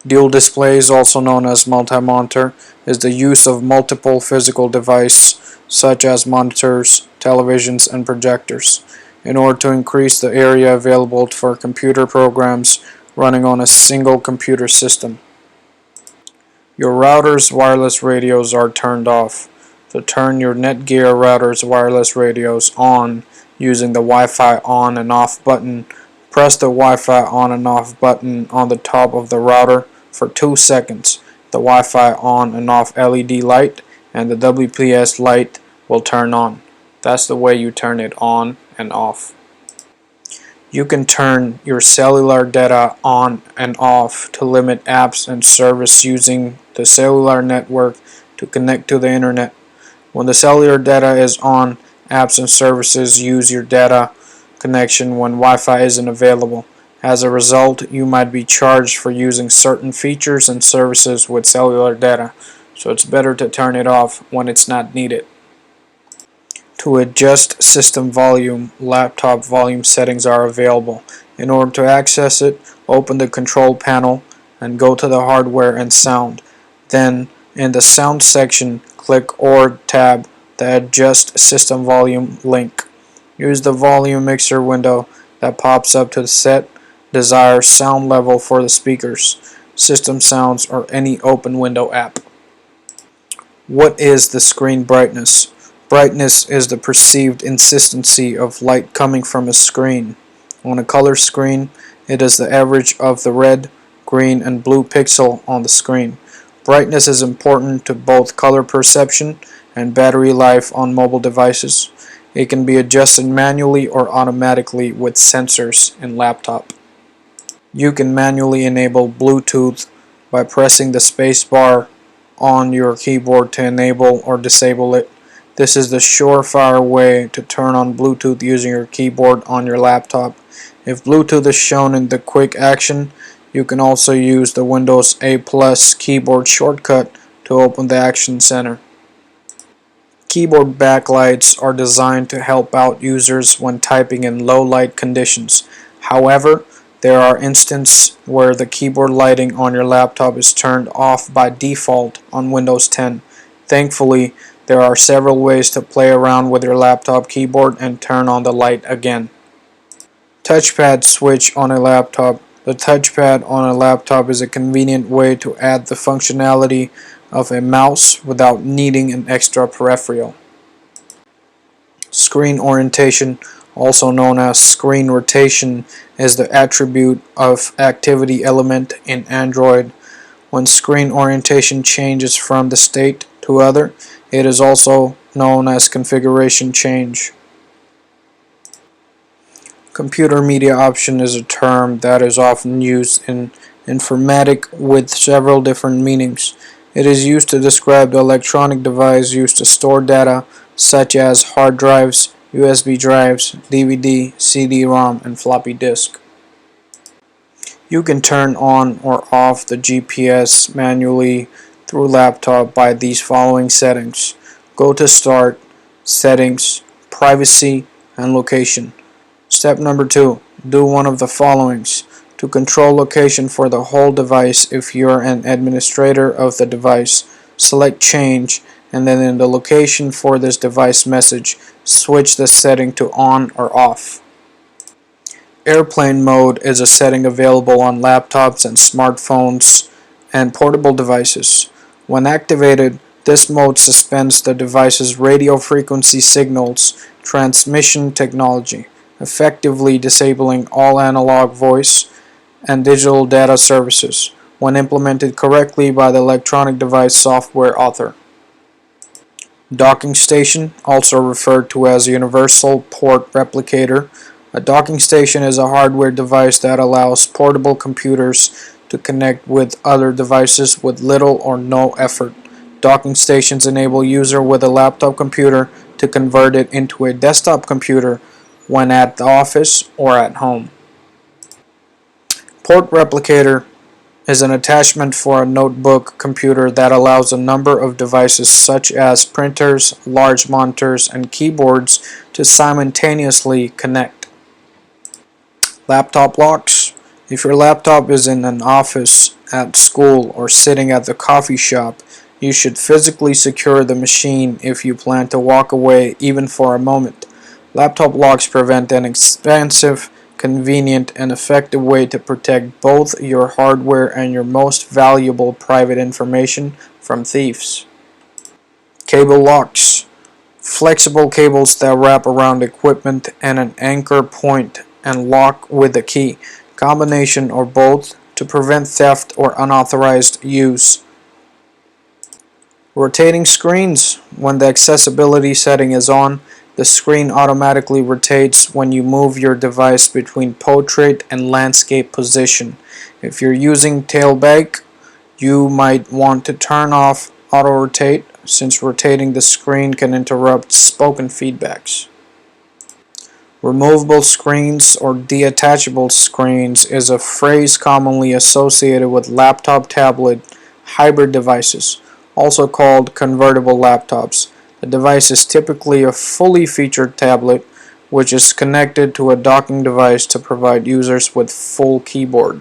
Dual displays, also known as multi-monitor, is the use of multiple physical devices such as monitors, televisions, and projectors in order to increase the area available for computer programs running on a single computer system. Your router's wireless radios are turned off. To turn your Netgear router's wireless radios on using the Wi-Fi on and off button, press the Wi-Fi on and off button on the top of the router for 2 seconds. The Wi-Fi on and off LED light and the WPS light will turn on. That's the way you turn it on and off. You can turn your cellular data on and off to limit apps and service using the cellular network to connect to the internet. When the cellular data is on, apps and services use your data connection when Wi-Fi isn't available. As a result, you might be charged for using certain features and services with cellular data, so it's better to turn it off when it's not needed. To adjust system volume, laptop volume settings are available. In order to access it, open the control panel and go to the hardware and sound. Then, in the sound section, click or tab the adjust system volume link. Use the volume mixer window that pops up to set desired sound level for the speakers, system sounds, or any open window app. What is the screen brightness? Brightness is the perceived intensity of light coming from a screen. On a color screen, it is the average of the red, green, and blue pixel on the screen. Brightness is important to both color perception and battery life on mobile devices. It can be adjusted manually or automatically with sensors in laptop. You can manually enable Bluetooth by pressing the space bar on your keyboard to enable or disable it. This is the surefire way to turn on Bluetooth using your keyboard on your laptop. If Bluetooth is shown in the quick action, you can also use the Windows A+ keyboard shortcut to open the Action Center. Keyboard backlights are designed to help out users when typing in low light conditions. However, there are instances where the keyboard lighting on your laptop is turned off by default on Windows 10. Thankfully, there are several ways to play around with your laptop keyboard and turn on the light again. Touchpad switch on a laptop. The touchpad on a laptop is a convenient way to add the functionality of a mouse without needing an extra peripheral. Screen orientation, also known as screen rotation, is the attribute of activity element in Android. When screen orientation changes from the state to other, it is also known as configuration change. Computer media option is a term that is often used in informatics with several different meanings. It is used to describe the electronic device used to store data such as hard drives, USB drives, DVD, CD-ROM, and floppy disk. You can turn on or off the GPS manually through laptop by these following settings. Go to Start, Settings, Privacy, and Location. Step number 2. Do one of the followings. To control location for the whole device, if you're an administrator of the device, select Change, and then in the Location for this device message, switch the setting to On or Off. Airplane mode is a setting available on laptops and smartphones and portable devices. When activated, this mode suspends the device's radio frequency signals transmission technology, effectively disabling all analog voice and digital data services when implemented correctly by the electronic device software author. Docking station, also referred to as universal port replicator. A docking station is a hardware device that allows portable computers to connect with other devices with little or no effort. Docking stations enable user with a laptop computer to convert it into a desktop computer when at the office or at home. Port replicator is an attachment for a notebook computer that allows a number of devices such as printers, large monitors, and keyboards to simultaneously connect. Laptop locks. If your laptop is in an office, at school, or sitting at the coffee shop, you should physically secure the machine if you plan to walk away even for a moment. Laptop locks prevent an expensive, convenient, and effective way to protect both your hardware and your most valuable private information from thieves. Cable locks. Flexible cables that wrap around equipment and an anchor point and lock with a key, combination or both, to prevent theft or unauthorized use. Rotating screens. When the accessibility setting is on, the screen automatically rotates when you move your device between portrait and landscape position. If you're using tailback, you might want to turn off auto rotate, since rotating the screen can interrupt spoken feedbacks. Removable screens or detachable screens is a phrase commonly associated with laptop tablet hybrid devices, also called convertible laptops. The device is typically a fully featured tablet which is connected to a docking device to provide users with full keyboard.